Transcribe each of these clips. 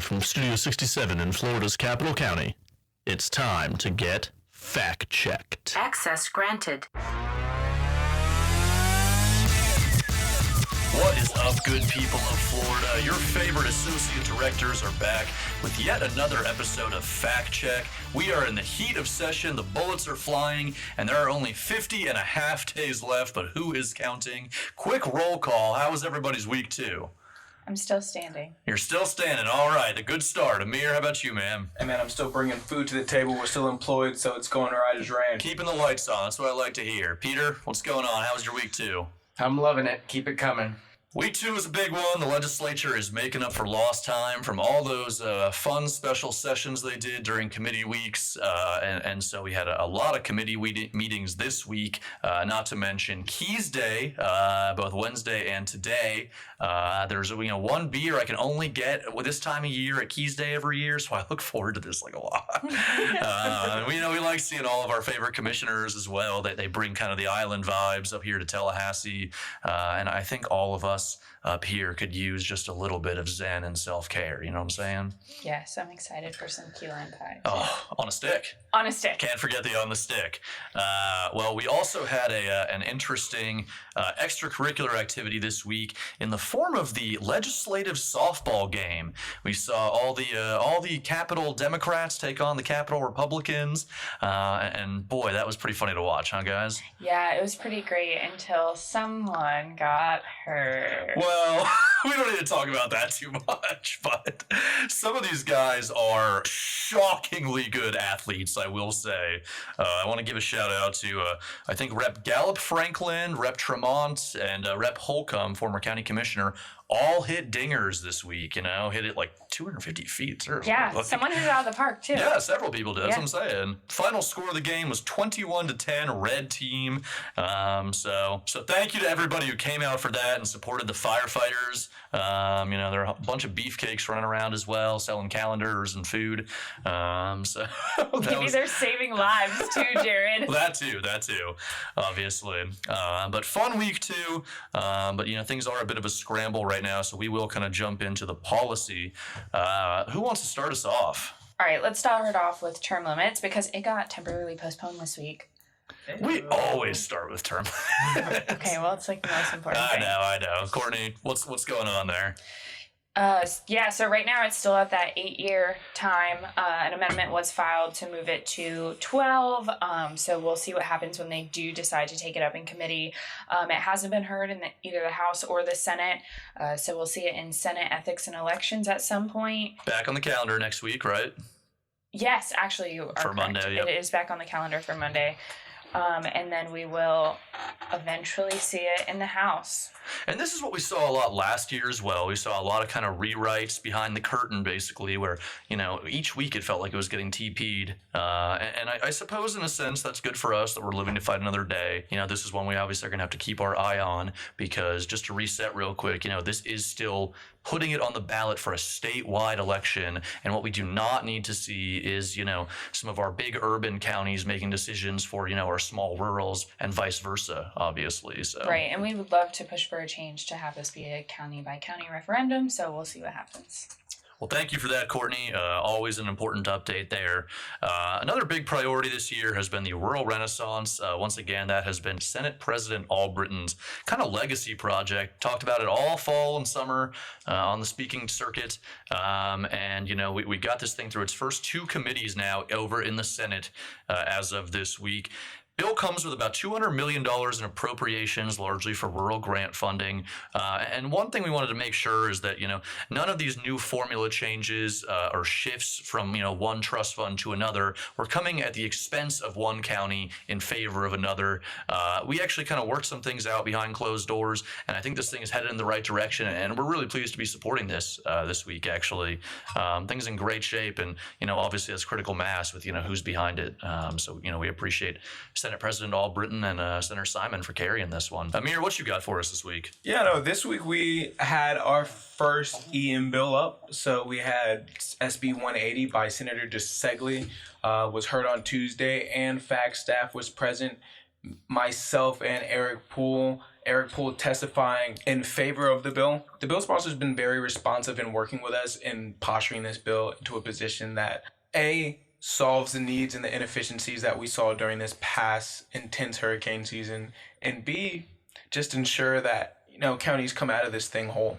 Live from Studio 67 in Florida's capital county, it's time to get fact-checked. Access granted. What is up, good people of Florida? Your favorite associate directors are back with yet another episode of Fact Check. We are in the heat of session, the bullets are flying, and there are only 50 and a half days left, but who is counting? Quick roll call. How was everybody's week 2? I'm still standing. You're still standing. All right, a good start. Amir, how about you, man? Hey, man, I'm still bringing food to the table. We're still employed, so it's going right as rain. Keeping the lights on. That's what I like to hear. Peter, what's going on? How was your week 2? I'm loving it. Keep it coming. Week 2 is a big one. The legislature is making up for lost time from all those fun special sessions they did during committee weeks. And so we had a lot of committee meetings this week, not to mention Keys Day, both Wednesday and today. There's one beer I can only get with this time of year at Keys Day every year, so I look forward to this like a lot. We like seeing all of our favorite commissioners as well. They bring kind of the island vibes up here to Tallahassee, and I think all of us up here could use just a little bit of zen and self-care, you know what I'm saying? Yes, I'm excited for some key lime pie. Oh, on a stick. On a stick. Can't forget the on the stick. Well, we also had an interesting extracurricular activity this week in the form of the legislative softball game. We saw all the Capitol Democrats take on the Capitol Republicans, and boy, that was pretty funny to watch, huh, guys? Yeah, it was pretty great until someone got hurt. Well, we don't need to talk about that too much, but some of these guys are shockingly good athletes, I will say. I want to give a shout out to, I think, Rep. Gallup Franklin, Rep. Tremont, and Rep. Holcomb, former county commissioner, all hit dingers this week, hit it like 250 feet. Seriously. Yeah, someone hit it out of the park, too. Yeah, several people did. That's what I'm saying. Final score of the game was 21-10, red team. So thank you to everybody who came out for that and supported the firefighters. There are a bunch of beefcakes running around as well, selling calendars and food. Maybe they're saving lives too, Jared. That too, obviously. But fun week 2. But things are a bit of a scramble right now, so we will kind of jump into the policy. Who wants to start us off? All right, let's start it off with term limits because it got temporarily postponed this week. We always start with term limits. Okay, well, it's like the most important thing. I know. Courtney, what's going on there? So right now it's still at that 8-year time. An amendment was filed to move it to 12. So we'll see what happens when they do decide to take it up in committee. It hasn't been heard in either the House or the Senate. So we'll see it in Senate Ethics and Elections at some point. Back on the calendar next week, right? Yes, actually you are for correct. Monday. Yep. It is back on the calendar for Monday. And then we will eventually see it in the House. And this is what we saw a lot last year as well. We saw a lot of kind of rewrites behind the curtain, basically, where, each week it felt like it was getting TP'd. And I suppose in a sense that's good for us that we're living to fight another day. This is one we obviously are going to have to keep our eye on because just to reset real quick, this is still putting it on the ballot for a statewide election. And what we do not need to see is, some of our big urban counties making decisions for, our small rurals and vice versa, obviously. So. Right. And we would love to push for a change to have this be a county by county referendum. So we'll see what happens. Well, thank you for that, Courtney. Always an important update there. Another big priority this year has been the Rural Renaissance. Once again, that has been Senate President Albritton's kind of legacy project. Talked about it all fall and summer on the speaking circuit. We got this thing through its first 2 committees now over in the Senate as of this week. Bill comes with about $200 million in appropriations, largely for rural grant funding. And one thing we wanted to make sure is that, none of these new formula changes or shifts from, one trust fund to another were coming at the expense of one county in favor of another. We actually kind of worked some things out behind closed doors, and I think this thing is headed in the right direction. And we're really pleased to be supporting this week, actually. Things in great shape, and, obviously that's critical mass with, who's behind it. We appreciate Senate President Albritton and Senator Simon for carrying this one. Amir, what you got for us this week? This week we had our first EM bill up. So we had SB 180 by Senator DeSegli, was heard on Tuesday, and FAC staff was present. Myself and Eric Poole Eric Poole testifying in favor of the bill. The bill sponsor has been very responsive in working with us in posturing this bill into a position that solves the needs and the inefficiencies that we saw during this past intense hurricane season, and B, just ensure that counties come out of this thing whole.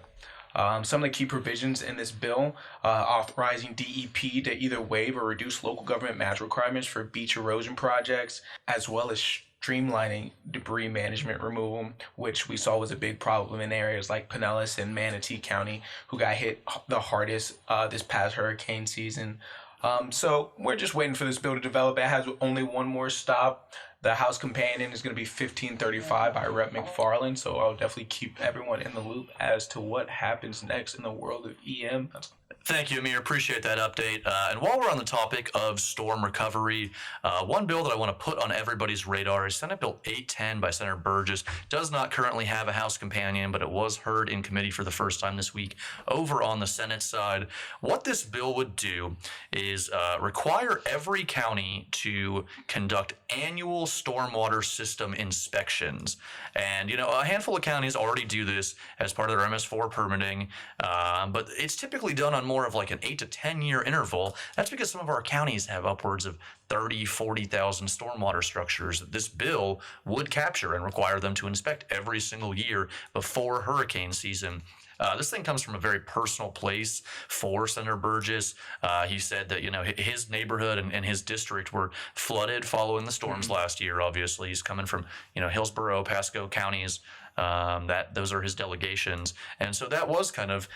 Some of the key provisions in this bill, authorizing DEP to either waive or reduce local government match requirements for beach erosion projects, as well as streamlining debris management removal, which we saw was a big problem in areas like Pinellas and Manatee County, who got hit the hardest this past hurricane season. So we're just waiting for this bill to develop. It has only one more stop. The House companion is going to be 1535 by Rep. McFarland, so I'll definitely keep everyone in the loop as to what happens next in the world of EM. Thank you, Amir. Appreciate that update. And while we're on the topic of storm recovery, one bill that I want to put on everybody's radar is Senate Bill 810 by Senator Burgess. Does not currently have a House companion, but it was heard in committee for the first time this week over on the Senate side. What this bill would do is require every county to conduct annual stormwater system inspections. And, a handful of counties already do this as part of their MS4 permitting, but it's typically done on more of like an 8 to 10 year interval. That's because some of our counties have upwards of 30, 40,000 stormwater structures that this bill would capture and require them to inspect every single year before hurricane season. This thing comes from a very personal place for Senator Burgess. He said that, his neighborhood and his district were flooded following the storms last year. Obviously, he's coming from, Hillsborough, Pasco counties. Those are his delegations. And so that was kind of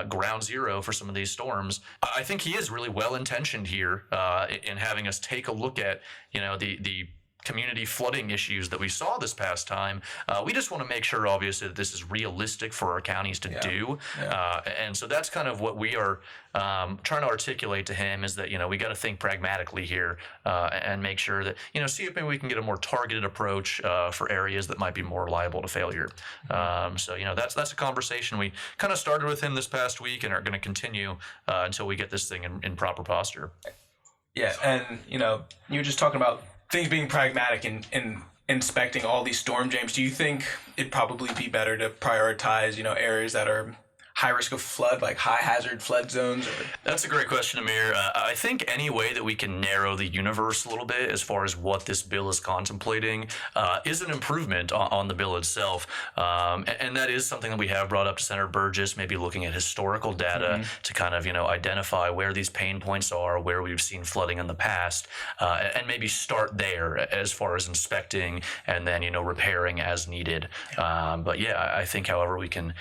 ground zero for some of these storms. I think he is really well-intentioned here in having us take a look at, the community flooding issues that we saw this past time. We just want to make sure, obviously, that this is realistic for our counties to do. Yeah. And so that's kind of what we are trying to articulate to him is that, we got to think pragmatically here and make sure that, see if maybe we can get a more targeted approach for areas that might be more liable to failure. So, that's a conversation we kind of started with him this past week and are going to continue until we get this thing in proper posture. Yeah, and, you were just talking about things being pragmatic in inspecting all these storm drains. Do you think it'd probably be better to prioritize, areas that are high risk of flood, like high hazard flood zones? That's a great question, Amir. I think any way that we can narrow the universe a little bit as far as what this bill is contemplating is an improvement on the bill itself. And that is something that we have brought up to Senator Burgess, maybe looking at historical data to kind of, identify where these pain points are, where we've seen flooding in the past, and maybe start there as far as inspecting and then, repairing as needed. But yeah, I think however we can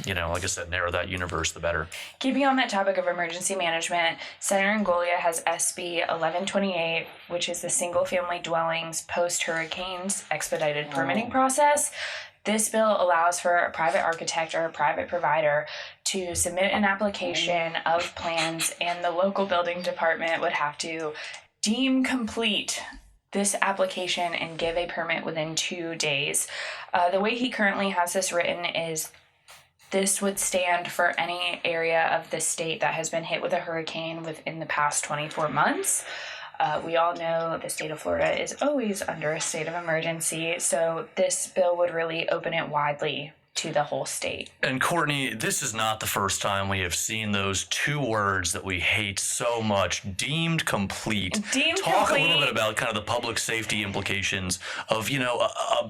like I said, narrow that universe, the better. Keeping on that topic of emergency management, Senator Ngolia has SB 1128, which is the single-family dwellings post-hurricanes expedited permitting process. This bill allows for a private architect or a private provider to submit an application of plans, and the local building department would have to deem complete this application and give a permit within 2 days. The way he currently has this written is this would stand for any area of the state that has been hit with a hurricane within the past 24 months. We all know the state of Florida is always under a state of emergency, so this bill would really open it widely to the whole state. And Courtney, this is not the first time we have seen those two words that we hate so much, deemed complete. Talk a little bit about kind of the public safety implications of,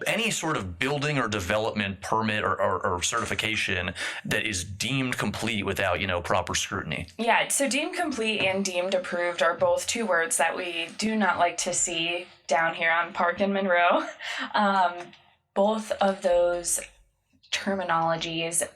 any sort of building or development permit or certification that is deemed complete without, proper scrutiny. Yeah, so deemed complete and deemed approved are both two words that we do not like to see down here on Park and Monroe. Both of those terminologies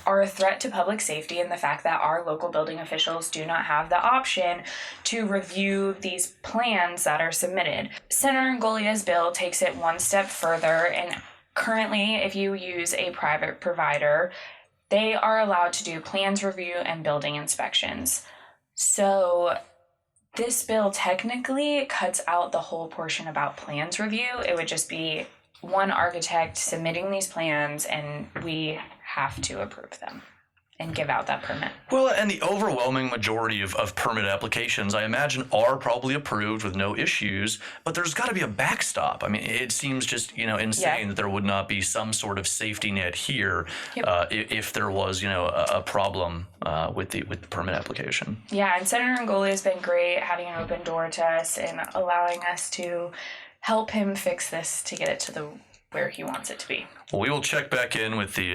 are a threat to public safety, and the fact that our local building officials do not have the option to review these plans that are submitted. Senator Ngolia's bill takes it one step further, and currently, if you use a private provider, they are allowed to do plans review and building inspections. So this bill technically cuts out the whole portion about plans review. It would just be one architect submitting these plans, and we have to approve them. and give out that permit. Well, and the overwhelming majority of permit applications, I imagine, are probably approved with no issues, but there's got to be a backstop. I mean, it seems just, insane that there would not be some sort of safety net here if there was, a problem with the permit application. Yeah, and Senator Ngoli has been great having an open door to us and allowing us to help him fix this to get it to where he wants it to be. Well, we will check back in with the,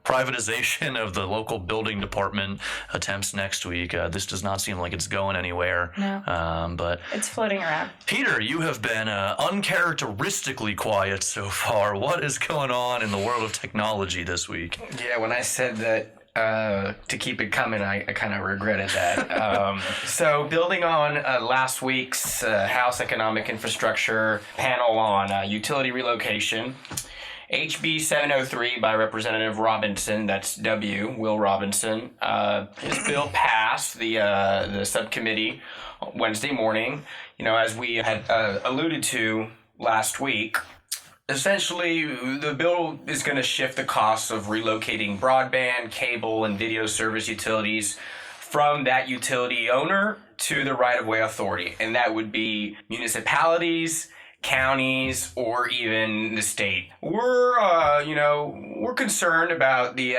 privatization of the local building department attempts next week. This does not seem like it's going anywhere. No. But it's floating around. Peter, you have been uncharacteristically quiet so far. What is going on in the world of technology this week? Yeah, when I said that to keep it coming, I kind of regretted that. So building on last week's House Economic Infrastructure panel on utility relocation, HB 703 by Representative Robinson, that's Will Robinson, his bill passed the subcommittee Wednesday morning. As we had alluded to last week, essentially, the bill is going to shift the costs of relocating broadband, cable, and video service utilities from that utility owner to the right-of-way authority, and that would be municipalities, counties, or even the state. We're concerned about the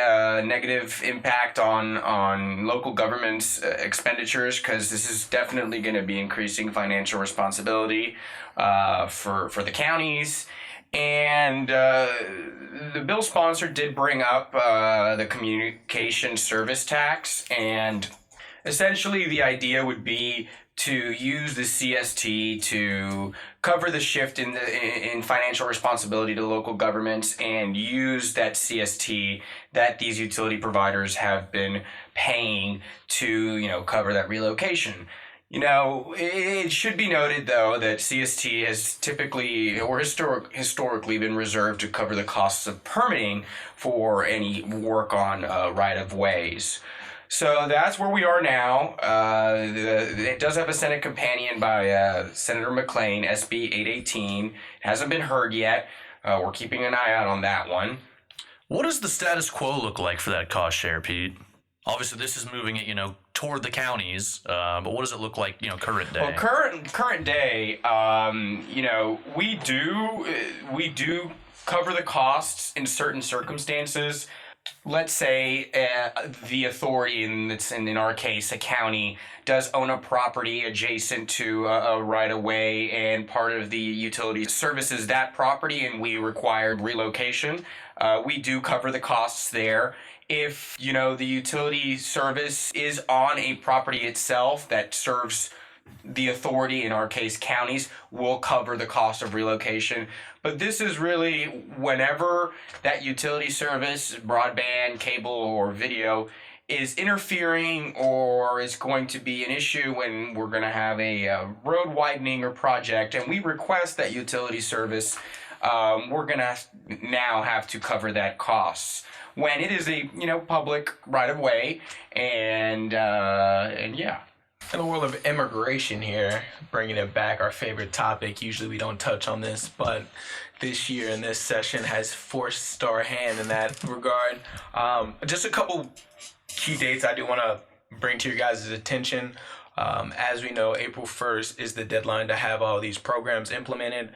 negative impact on local government's expenditures, because this is definitely going to be increasing financial responsibility for the counties. And the bill sponsor did bring up the communication service tax, and essentially the idea would be to use the CST to cover the shift in financial responsibility to local governments, and use that CST that these utility providers have been paying to cover that relocation. It should be noted, though, that CST has typically or historically been reserved to cover the costs of permitting for any work on right-of-ways. So that's where we are now. It does have a Senate companion by Senator McClain, SB 818. It hasn't been heard yet. We're keeping an eye out on that one. What does the status quo look like for that cost share, Pete? Obviously, this is moving it, toward the counties, but what does it look like, current day? Well, current day, we do cover the costs in certain circumstances. Let's say the authority, in our case, a county, does own a property adjacent to a right-of-way, and part of the utility services that property, and we require relocation. We do cover the costs there. If, the utility service is on a property itself that serves the authority, in our case, counties, will cover the cost of relocation. But this is really whenever that utility service, broadband, cable, or video, is interfering or is going to be an issue when we're going to have a road widening or project, and we request that utility service, we're going to now have to cover that cost when it is a public right of way, and yeah. In the world of immigration here, bringing it back, our favorite topic. Usually we don't touch on this, but this year in this session has forced our hand in that regard. Just a couple key dates I do want to bring to your guys' attention. As we know, April 1st is the deadline to have all these programs implemented.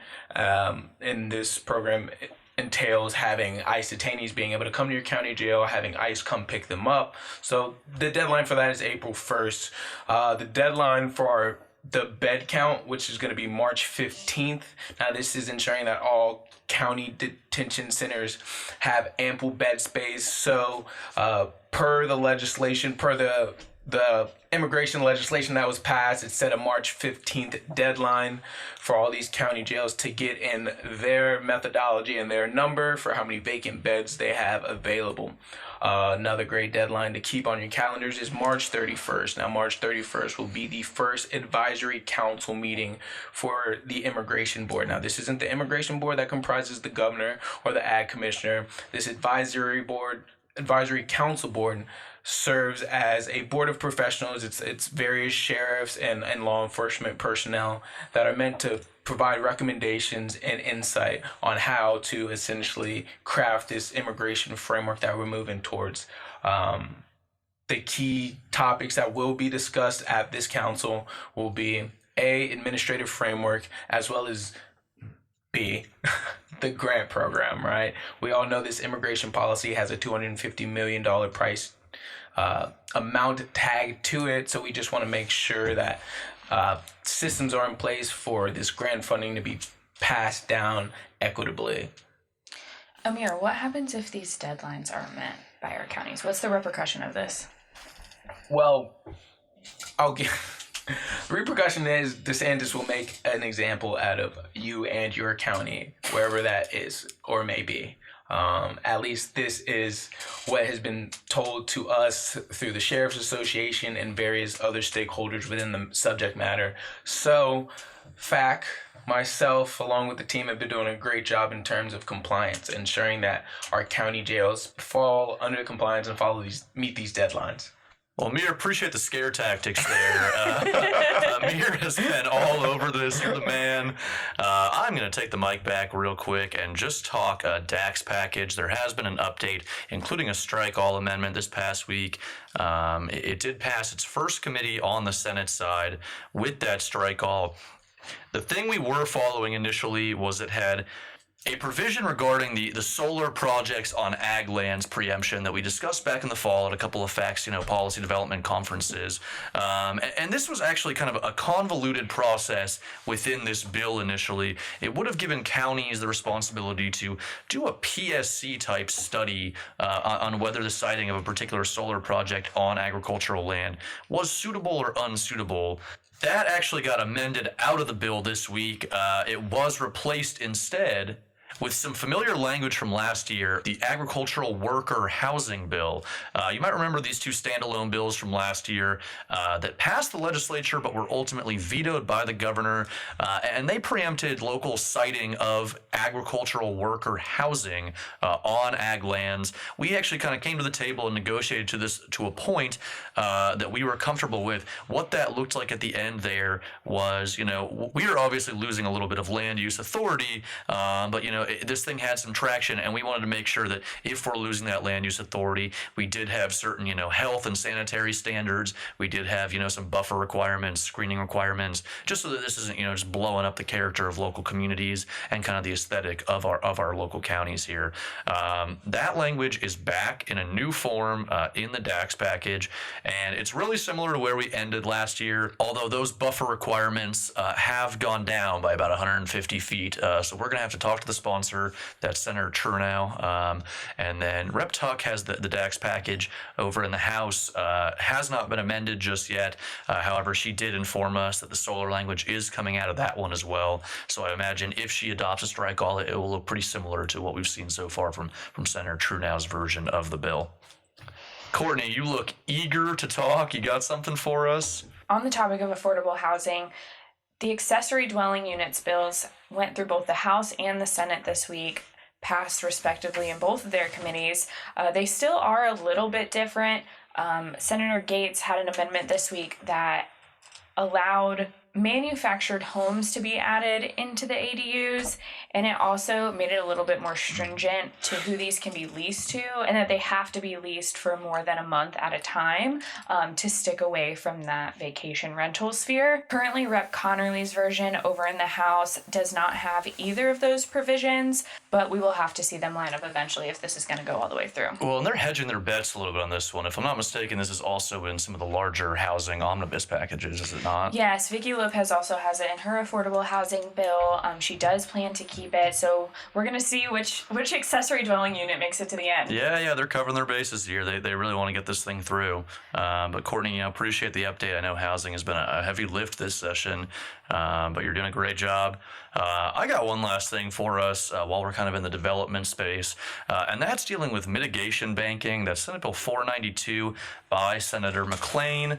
In this program, entails having ICE detainees being able to come to your county jail, having ICE come pick them up. So the deadline for that is April 1st. The deadline for the bed count, which is going to be March 15th. Now, this is ensuring that all county detention centers have ample bed space. So per the legislation, per the immigration legislation that was passed, it set a March 15th deadline for all these county jails to get in their methodology and their number for how many vacant beds they have available. Another great deadline to keep on your calendars is March 31st. Now, March 31st will be the first advisory council meeting for the immigration board. Now, this isn't the immigration board that comprises the governor or the ag commissioner. This advisory board Advisory Council Board serves as a board of professionals. It's various sheriffs and law enforcement personnel that are meant to provide recommendations and insight on how to essentially craft this immigration framework that we're moving towards. The key topics that will be discussed at this council will be A, administrative framework, as well as B, the grant program, right? We all know this immigration policy has a $250 million price amount tagged to it. So we just want to make sure that systems are in place for this grant funding to be passed down equitably. Amir, what happens if these deadlines aren't met by our counties? What's the repercussion of this? Well, I'll give... The repercussion is DeSantis will make an example out of you and your county, wherever that is or may be. At least this is what has been told to us through the Sheriff's Association and various other stakeholders within the subject matter. So, FAC, myself, along with the team, have been doing a great job in terms of compliance, ensuring that our county jails fall under compliance and meet these deadlines. Well, Amir, appreciate the scare tactics there. Amir has been all over this. You're the man. I'm going to take the mic back real quick and just talk DAX package. There has been an update, including a strike all amendment this past week. It did pass its first committee on the Senate side with that strike all. The thing we were following initially was it had a provision regarding the solar projects on ag lands preemption that we discussed back in the fall at a couple of FACs, policy development conferences. And this was actually kind of a convoluted process within this bill initially. It would have given counties the responsibility to do a PSC type study on whether the siting of a particular solar project on agricultural land was suitable or unsuitable. That actually got amended out of the bill this week. It was replaced instead with some familiar language from last year, the Agricultural Worker Housing Bill. You might remember these two standalone bills from last year that passed the legislature but were ultimately vetoed by the governor, and they preempted local siting of agricultural worker housing on ag lands. We actually kind of came to the table and negotiated to a point that we were comfortable with. What that looked like at the end there was, we are obviously losing a little bit of land use authority, but, this thing had some traction, and we wanted to make sure that if we're losing that land use authority, we did have certain, health and sanitary standards. We did have, some buffer requirements, screening requirements, just so that this isn't, just blowing up the character of local communities and kind of the aesthetic of our local counties here. That language is back in a new form in the DAX package, and it's really similar to where we ended last year, although those buffer requirements have gone down by about 150 feet. So we're going to have to talk to the sponsor, that's Senator Chernow, and then Rep. Tuck has the DAX package over in the House. Has not been amended just yet. However, she did inform us that the solar language is coming out of that one as well. So I imagine if she adopts a strike all, it will look pretty similar to what we've seen so far from Senator Chernow's version of the bill. Courtney, you look eager to talk. You got something for us? On the topic of affordable housing, the accessory dwelling units bills went through both the House and the Senate this week, passed respectively in both of their committees. They still are a little bit different. Senator Gates had an amendment this week that allowed manufactured homes to be added into the ADUs, and it also made it a little bit more stringent to who these can be leased to, and that they have to be leased for more than a month at a time to stick away from that vacation rental sphere. Currently, Rep. Connerly's version over in the House does not have either of those provisions, but we will have to see them line up eventually if this is going to go all the way through. Well, and they're hedging their bets a little bit on this one. If I'm not mistaken, this is also in some of the larger housing omnibus packages, is it not? Yes, Vicki Lopez also has it in her affordable housing bill. She does plan to keep it, so we're going to see which accessory dwelling unit makes it to the end. Yeah, they're covering their bases here. They really want to get this thing through. But Courtney, appreciate the update. I know housing has been a heavy lift this session. but you're doing a great job. I got one last thing for us while we're kind of in the development space, and that's dealing with mitigation banking. That's Senate Bill 492 by Senator McClain.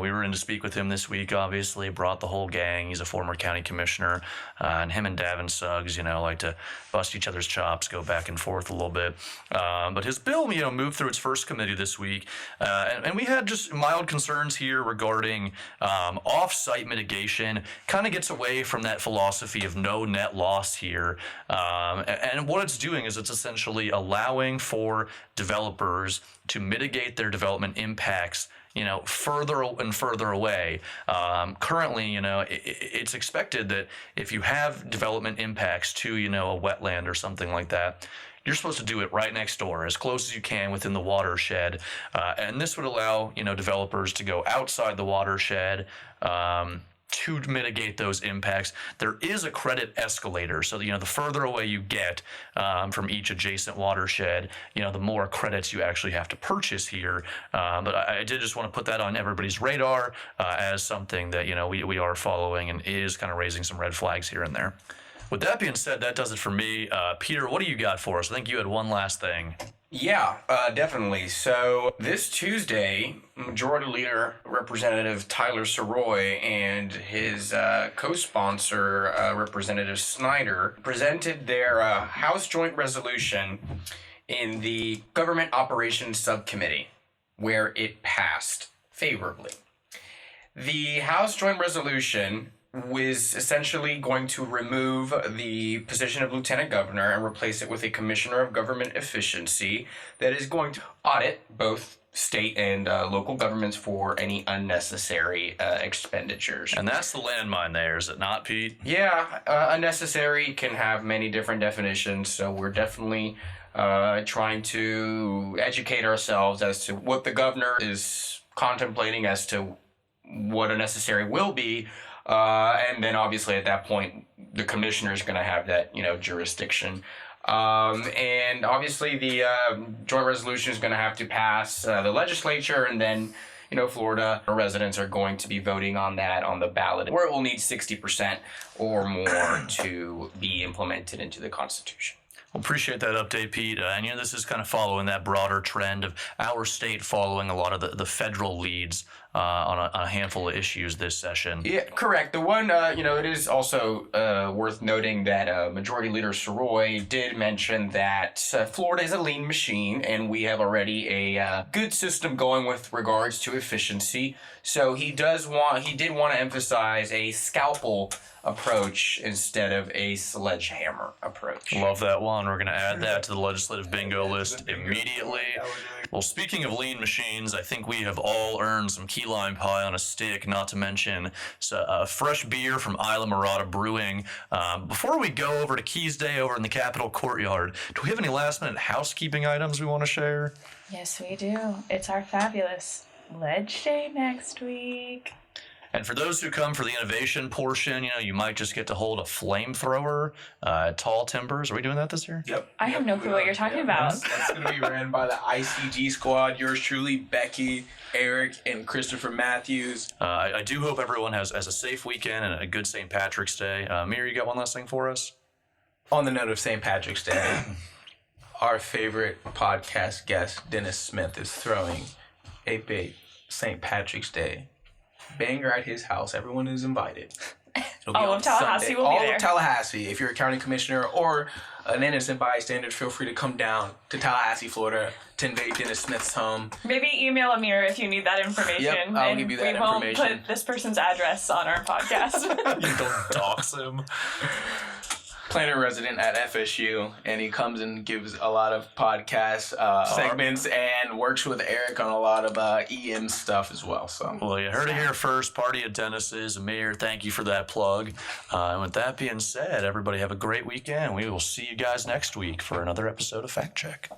We were in to speak with him this week, obviously, brought the whole gang. He's a former county commissioner, and him and Davin Suggs, like to bust each other's chops, go back and forth a little bit. But his bill, moved through its first committee this week, and we had just mild concerns here regarding off-site mitigation. Kind of gets away from that philosophy of no net loss here, and what it's doing is it's essentially allowing for developers to mitigate their development impacts further and further away. Currently, it's expected that if you have development impacts to, a wetland or something like that, you're supposed to do it right next door, as close as you can within the watershed. And this would allow, developers to go outside the watershed, to mitigate those impacts. There is a credit escalator, so the further away you get from each adjacent watershed, the more credits you actually have to purchase here. But I did just want to put that on everybody's radar as something that we are following and is kind of raising some red flags here and there. With that being said, that does it for me. Peter, what do you got for us? I think you had one last thing. Yeah, definitely. So this Tuesday, Majority Leader Representative Tyler Soroy and his co-sponsor, Representative Snyder, presented their House Joint Resolution in the Government Operations Subcommittee, where it passed favorably. The House Joint Resolution was essentially going to remove the position of lieutenant governor and replace it with a commissioner of government efficiency that is going to audit both state and local governments for any unnecessary expenditures. And that's the landmine there, is it not, Pete? Yeah, unnecessary can have many different definitions, so we're definitely trying to educate ourselves as to what the governor is contemplating as to what unnecessary will be. And then obviously at that point, the commissioner is going to have that, jurisdiction. And obviously the joint resolution is going to have to pass the legislature, and then, Florida residents are going to be voting on that on the ballot, where it will need 60% or more to be implemented into the Constitution. Well, appreciate that update, Pete. And this is kind of following that broader trend of our state following a lot of the federal leads on a handful of issues this session. Yeah, correct. The one, it is also worth noting that Majority Leader Soroy did mention that Florida is a lean machine, and we have already a good system going with regards to efficiency. So he did want to emphasize a scalpel approach instead of a sledgehammer approach. Love that one. We're going to add that to the legislative bingo list immediately. Well, speaking of lean machines, I think we have all earned some key lime pie on a stick, not to mention fresh beer from Isla Morada Brewing. Before we go over to Keys Day over in the Capitol Courtyard, do we have any last-minute housekeeping items we want to share? Yes, we do. It's our fabulous Ledge Day next week. And for those who come for the innovation portion, you might just get to hold a flamethrower at Tall Timbers. Are we doing that this year? Yep. I have no clue what you're talking about. That's going to be ran by the ICG squad. Yours truly, Becky, Eric, and Christopher Matthews. I do hope everyone has a safe weekend and a good St. Patrick's Day. Amir, you got one last thing for us? On the note of St. Patrick's Day, our favorite podcast guest, Dennis Smith, is throwing a big St. Patrick's Day banger at his house. Everyone is invited. All of Tallahassee will be there. All of Tallahassee. If you're a county commissioner or an innocent bystander, feel free to come down to Tallahassee, Florida, to invade Dennis Smith's home. Maybe email Amir if you need that information. Yep, I'll give you that information. We won't put this person's address on our podcast. You don't dox him. Planner resident at FSU, and he comes and gives a lot of podcast segments and works with Eric on a lot of EM stuff as well. So, well, you heard it here first. Party at Dennis's. Amir, thank you for that plug. And with that being said, everybody have a great weekend. We will see you guys next week for another episode of Fact Check.